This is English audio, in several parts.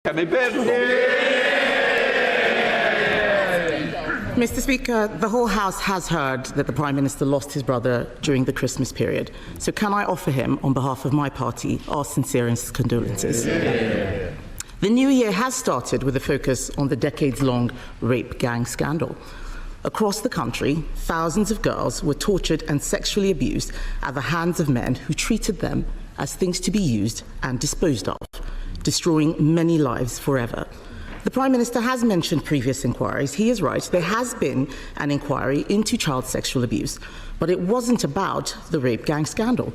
Kemi Badenoch. Mr. Speaker, the whole House has heard that the Prime Minister lost his brother during the Christmas period. So can I offer him, on behalf of my party, our sincerest condolences? The new year has started with a focus on the decades-long rape gang scandal. Across the country, thousands of girls were tortured and sexually abused at the hands of men who treated them as things to be used and disposed of, destroying many lives forever. The Prime Minister has mentioned previous inquiries. He is right. There has been an inquiry into child sexual abuse, but it wasn't about the rape gang scandal.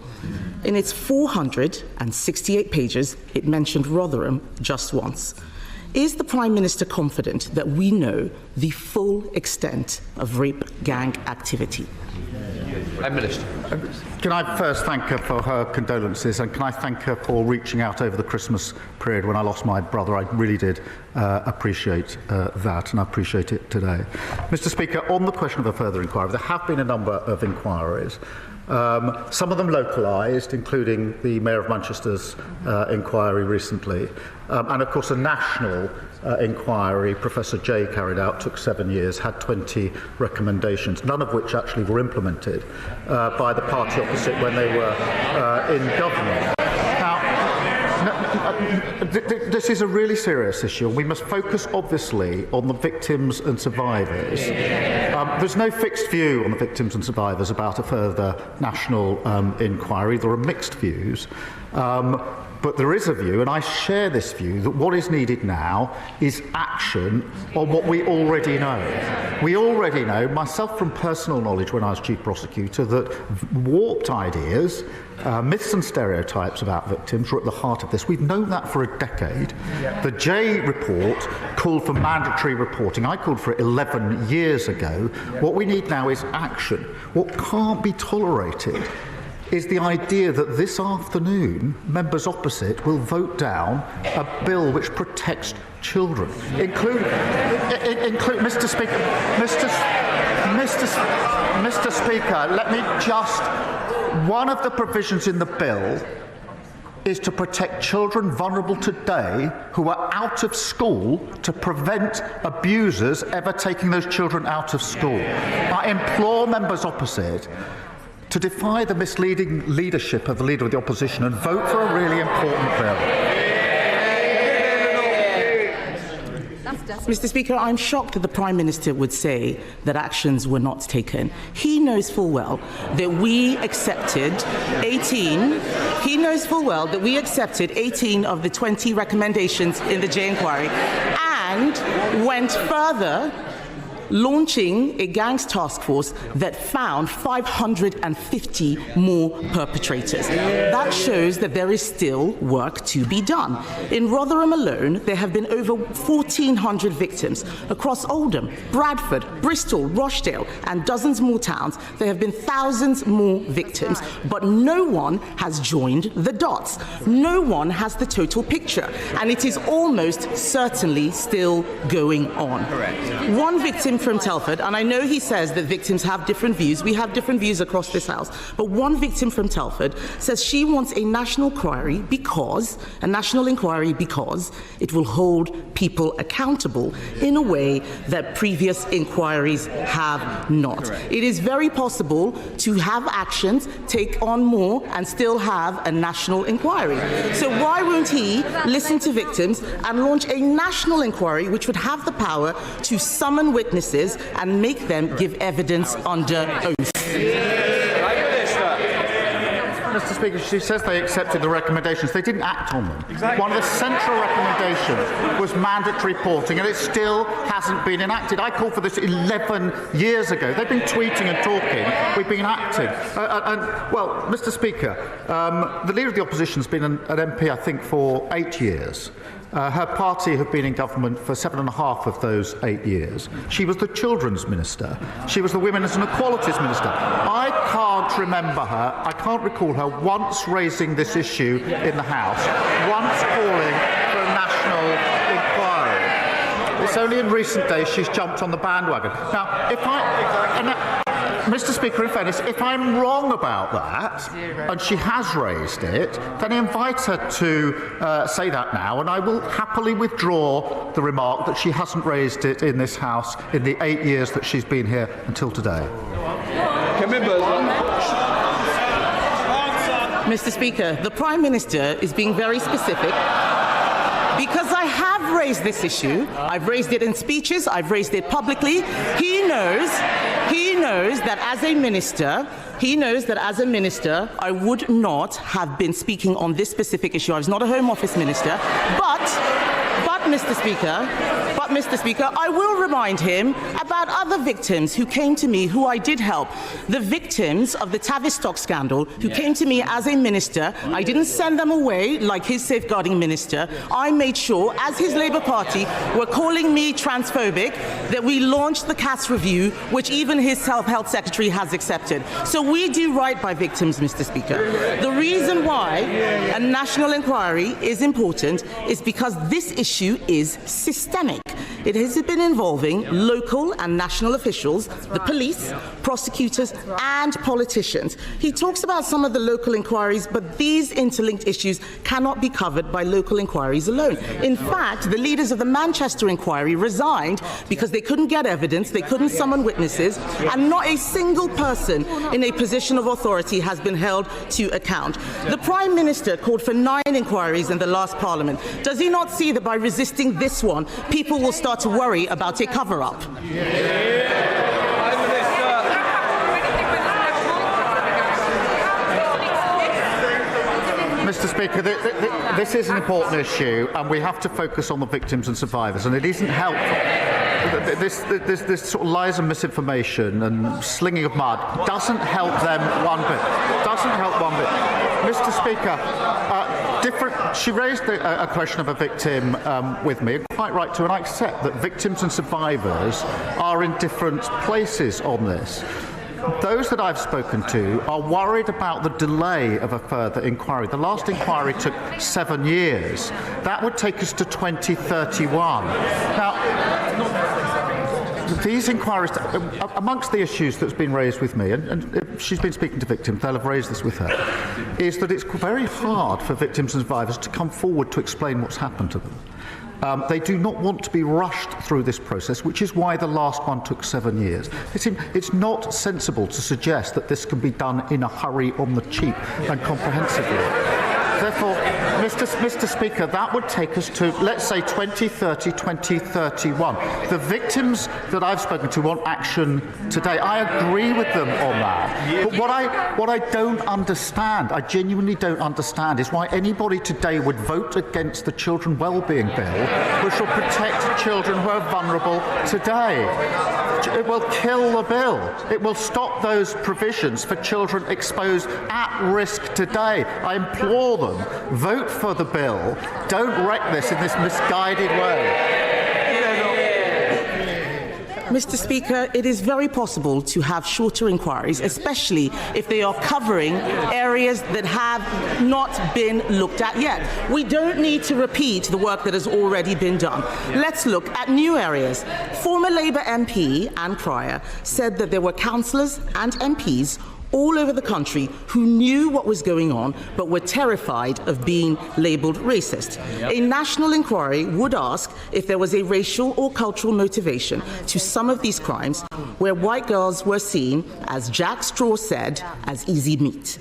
In its 468 pages, it mentioned Rotherham just once. Is the Prime Minister confident that we know the full extent of rape gang activity? Prime Minister. Can I first thank her for her condolences, and can I thank her for reaching out over the Christmas period when I lost my brother? I really did appreciate that, and I appreciate it today. Mr. Speaker, on the question of a further inquiry, there have been a number of inquiries. Some of them localised, including the Mayor of Manchester's inquiry recently, and of course a national inquiry Professor Jay carried out, took 7 years, had 20 recommendations, none of which actually were implemented by the party opposite when they were in government. This is a really serious issue, and we must focus, obviously, on the victims and survivors. There's no fixed view on the victims and survivors about a further national inquiry. There are mixed views. But there is a view, and I share this view, that what is needed now is action on what we already know. We already know, myself from personal knowledge when I was Chief Prosecutor, that warped ideas, myths and stereotypes about victims were at the heart of this. We've known that for a decade. The Jay report called for mandatory reporting. I called for it 11 years ago. What we need now is action. What can't be tolerated is the idea that this afternoon members opposite will vote down a bill which protects children, including Mr. Speaker. Mr. Speaker, let me just. One of the provisions in the bill is to protect children vulnerable today who are out of school, to prevent abusers ever taking those children out of school. I implore members opposite to defy the misleading leadership of the Leader of the Opposition and vote for a really important bill. Mr. Speaker, I'm shocked that the Prime Minister would say that actions were not taken. He knows full well that we accepted 18. He knows full well that we accepted 18 of the 20 recommendations in the Jay inquiry and went further, launching a gangs task force that found 550 more perpetrators. That shows that there is still work to be done. In Rotherham alone, there have been over 1,400 victims. Across Oldham, Bradford, Bristol, Rochdale, and dozens more towns, there have been thousands more victims, but no one has joined the dots. No one has the total picture, and it is almost certainly still going on. Correct. One victim from Telford, and I know he says that victims have different views. We have different views across this House. But one victim from Telford says she wants a national inquiry because it will hold people accountable in a way that previous inquiries have not. Correct. It is very possible to have actions, take on more, and still have a national inquiry. So why won't he listen to victims and launch a national inquiry which would have the power to summon witnesses and make them give evidence under oath? Mr. Speaker, she says they accepted the recommendations. They didn't act on them. Exactly. One of the central recommendations was mandatory reporting, and it still hasn't been enacted. I called for this 11 years ago. They've been tweeting and talking. We've been acting. Well, Mr. Speaker, the Leader of the Opposition has been an MP, I think, for 8 years. Her party have been in government for 7.5 of those 8 years. She was the Children's Minister. She was the Women's and Equalities Minister. I can't remember her, I can't recall her once raising this issue in the House, once calling for a national inquiry. It's only in recent days she's jumped on the bandwagon. Now, if I... Mr. Speaker, in fairness, if I'm wrong about that, and she has raised it, then I invite her to say that now, and I will happily withdraw the remark that she hasn't raised it in this House in the 8 years that she's been here until today. Mr. Speaker, the Prime Minister is being very specific because I have raised this issue. I've raised it in speeches. I've raised it publicly. He knows that as a minister, I would not have been speaking on this specific issue. I was not a Home Office minister, but Mr. Speaker, I will remind him about other victims who came to me who I did help. The victims of the Tavistock scandal who came to me as a minister. I didn't send them away like his safeguarding minister. I made sure, as his Labour Party were calling me transphobic, that we launched the CAS review, which even his health secretary has accepted. So we do right by victims, Mr. Speaker. The reason why a national inquiry is important is because this issue is systemic. It has been involving local and national officials, the police, prosecutors, and politicians. He talks about some of the local inquiries, but these interlinked issues cannot be covered by local inquiries alone. In fact, the leaders of the Manchester inquiry resigned because they couldn't get evidence, they couldn't summon witnesses, and not a single person in a position of authority has been held to account. The Prime Minister called for 9 inquiries in the last Parliament. Does he not see that by resisting this one, people will start to worry about a cover-up? Mr. Speaker, this is an important issue, and we have to focus on the victims and survivors, and it isn't helpful. This sort of lies and misinformation and slinging of mud doesn't help them one bit. Mr. Speaker, she raised a question of a victim with me, and quite right to, and I accept that victims and survivors are in different places on this. Those that I've spoken to are worried about the delay of a further inquiry. The last inquiry took 7 years. That would take us to 2031. Now, these inquiries, amongst the issues that's been raised with me, and she's been speaking to victims, they'll have raised this with her, is that it's very hard for victims and survivors to come forward to explain what's happened to them. They do not want to be rushed through this process, which is why the last one took 7 years. It's not sensible to suggest that this can be done in a hurry, on the cheap, and comprehensively. Therefore, Mr. Speaker, that would take us to, let's say, 2030, 2031. The victims that I've spoken to want action today. I agree with them on that. But what I don't understand, I genuinely don't understand, is why anybody today would vote against the Children Wellbeing Bill, which will protect children who are vulnerable today. It will kill the bill. It will stop those provisions for children exposed at risk today. I implore them, vote for the bill. Don't wreck this in this misguided way. Mr. Speaker, it is very possible to have shorter inquiries, especially if they are covering areas that have not been looked at yet. We don't need to repeat the work that has already been done. Let's look at new areas. Former Labour MP Anne Pryor said that there were councillors and MPs all over the country who knew what was going on but were terrified of being labelled racist. A national inquiry would ask if there was a racial or cultural motivation to some of these crimes where white girls were seen, as Jack Straw said, as easy meat.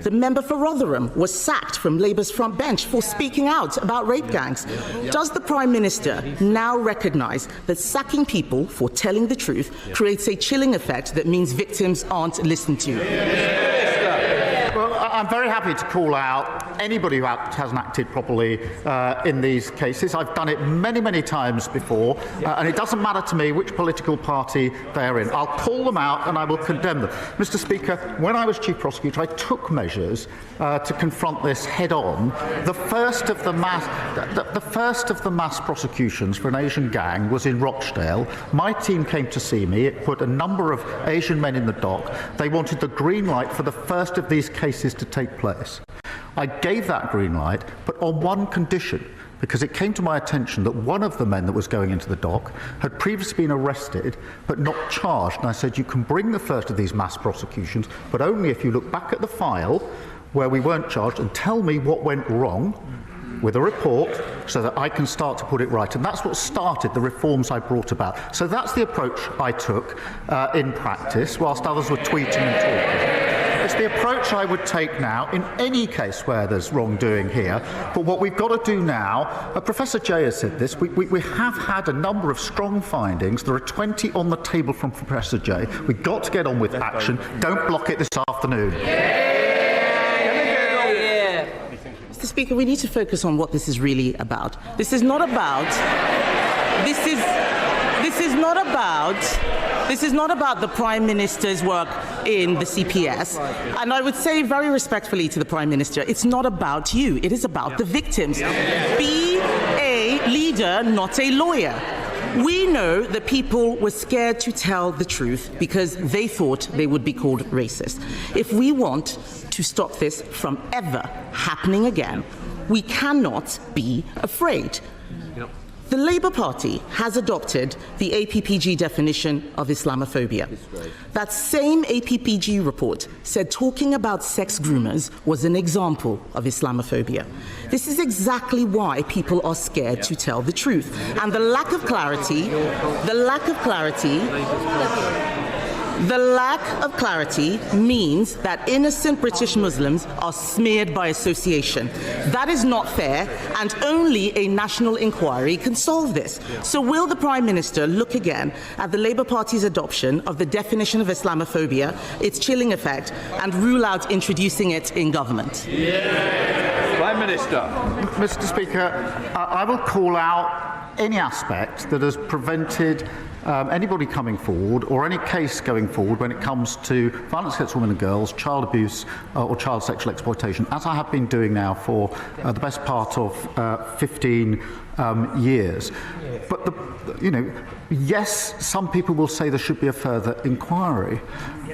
The member for Rotherham was sacked from Labour's front bench for speaking out about rape gangs. Does the Prime Minister now recognise that sacking people for telling the truth creates a chilling effect that means victims aren't listened to? Well, I'm very happy to call out anybody who hasn't acted properly in these cases. I've done it many, many times before, and it doesn't matter to me which political party they're in. I'll call them out and I will condemn them. Mr. Speaker, when I was Chief Prosecutor, I took measures to confront this head-on. The first of the mass prosecutions for an Asian gang was in Rochdale. My team came to see me. It put a number of Asian men in the dock. They wanted the green light for the first of these cases to take place. I gave that green light, but on one condition, because it came to my attention that one of the men that was going into the dock had previously been arrested but not charged. And I said, you can bring the first of these mass prosecutions, but only if you look back at the file where we weren't charged and tell me what went wrong with a report so that I can start to put it right. And that's what started the reforms I brought about. So that's the approach I took in practice, whilst others were tweeting and talking. It's the approach I would take now in any case where there's wrongdoing here. But what we've got to do now, Professor Jay has said this, we have had a number of strong findings. There are 20 on the table from Professor Jay. We've got to get on with action. Don't block it this afternoon. Mr. Speaker, we need to focus on what this is really about. This is not about the Prime Minister's work in the CPS. And I would say very respectfully to the Prime Minister, it's not about you. It is about the victims. Be a leader, not a lawyer. We know that people were scared to tell the truth because they thought they would be called racist. If we want to stop this from ever happening again, we cannot be afraid. The Labour Party has adopted the APPG definition of Islamophobia. That same APPG report said talking about sex groomers was an example of Islamophobia. This is exactly why people are scared to tell the truth. And the lack of clarity means that innocent British Muslims are smeared by association. That is not fair, and only a national inquiry can solve this. So will the Prime Minister look again at the Labour Party's adoption of the definition of Islamophobia, its chilling effect, and rule out introducing it in government? Prime Minister. Mr. Speaker, I will call out any aspect that has prevented anybody coming forward or any case going forward when it comes to violence against women and girls, child abuse or child sexual exploitation, as I have been doing now for the best part of 15 years. But, yes, some people will say there should be a further inquiry.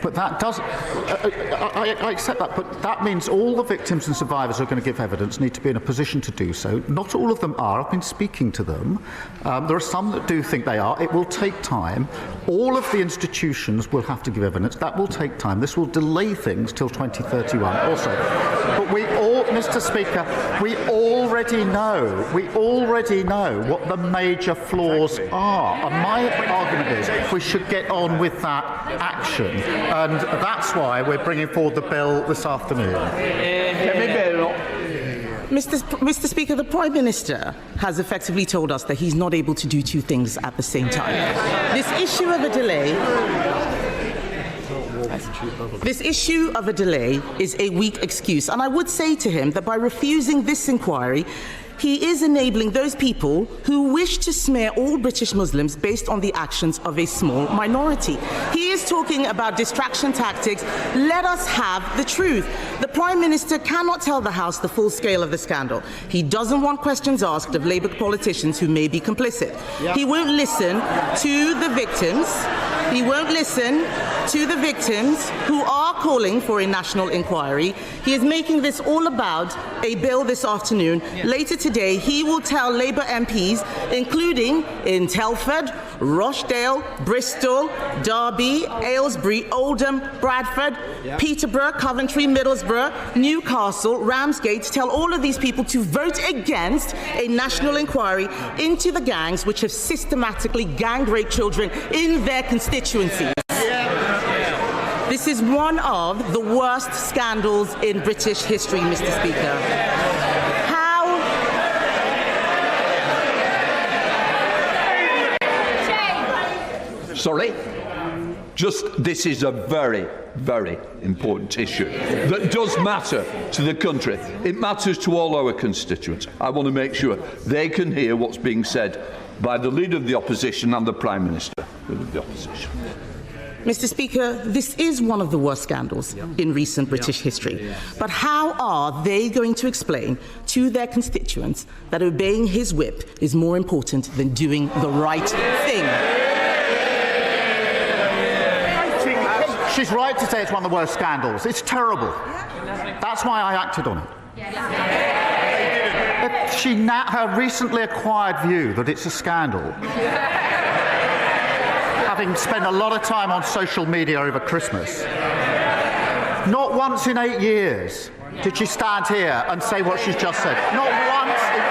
But that does, I accept that, but that means all the victims and survivors who are going to give evidence need to be in a position to do so. Not all of them are. I've been speaking to them. There are some that do think they are. It will take time. All of the institutions will have to give evidence. That will take time. This will delay things till 2031 also. But we all, Mr. Speaker, we already know what the major flaws are. And my argument is we should get on with that action. And that's why we're bringing forward the bill this afternoon. Kemi Badenoch. Mr. Speaker, the Prime Minister has effectively told us that he's not able to do two things at the same time. This issue of a delay is a weak excuse. And I would say to him that by refusing this inquiry, he is enabling those people who wish to smear all British Muslims based on the actions of a small minority. He is talking about distraction tactics. Let us have the truth. The Prime Minister cannot tell the House the full scale of the scandal. He doesn't want questions asked of Labour politicians who may be complicit. He won't listen to the victims. He won't listen to the victims who are calling for a national inquiry. He is making this all about a bill this afternoon. Later today, he will tell Labour MPs, including in Telford, Rochdale, Bristol, Derby, Aylesbury, Oldham, Bradford, Peterborough, Coventry, Middlesbrough, Newcastle, Ramsgate, to tell all of these people to vote against a national inquiry into the gangs which have systematically gang raped children in their constituencies. This is one of the worst scandals in British history, Mr. Speaker. Sorry? This is a very, very important issue that does matter to the country. It matters to all our constituents. I want to make sure they can hear what's being said by the Leader of the Opposition and the Prime Minister of the Opposition. Mr. Speaker, this is one of the worst scandals in recent British history. But how are they going to explain to their constituents that obeying his whip is more important than doing the right thing? She's right to say it's one of the worst scandals. It's terrible. That's why I acted on it. her recently acquired view that it's a scandal, having spent a lot of time on social media over Christmas, not once in 8 years did she stand here and say what she's just said. Not once in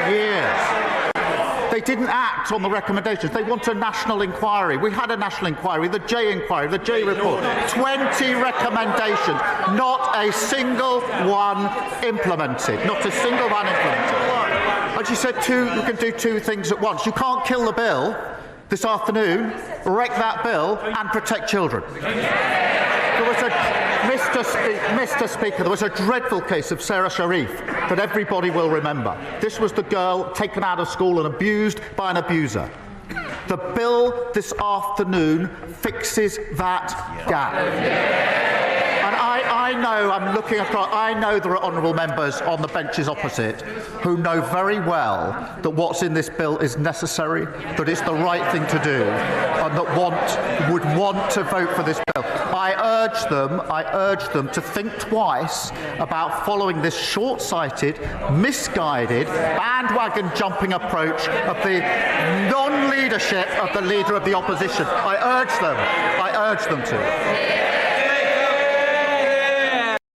8 years. They didn't act on the recommendations. They want a national inquiry. We had a national inquiry, the J inquiry, the J report. 20 recommendations, not a single one implemented. Not a single one implemented. And she said, you can do two things at once. You can't kill the bill this afternoon, wreck that bill, and protect children. There was Mr. Speaker, there was a dreadful case of Sarah Sharif that everybody will remember. This was the girl taken out of school and abused by an abuser. The bill this afternoon fixes that gap. And I know, I'm looking across, I know there are honourable members on the benches opposite who know very well that what's in this bill is necessary, that it's the right thing to do, and that would want to vote for this bill. I urge them to think twice about following this short-sighted, misguided, bandwagon-jumping approach of the non-leadership of the Leader of the Opposition. I urge them to.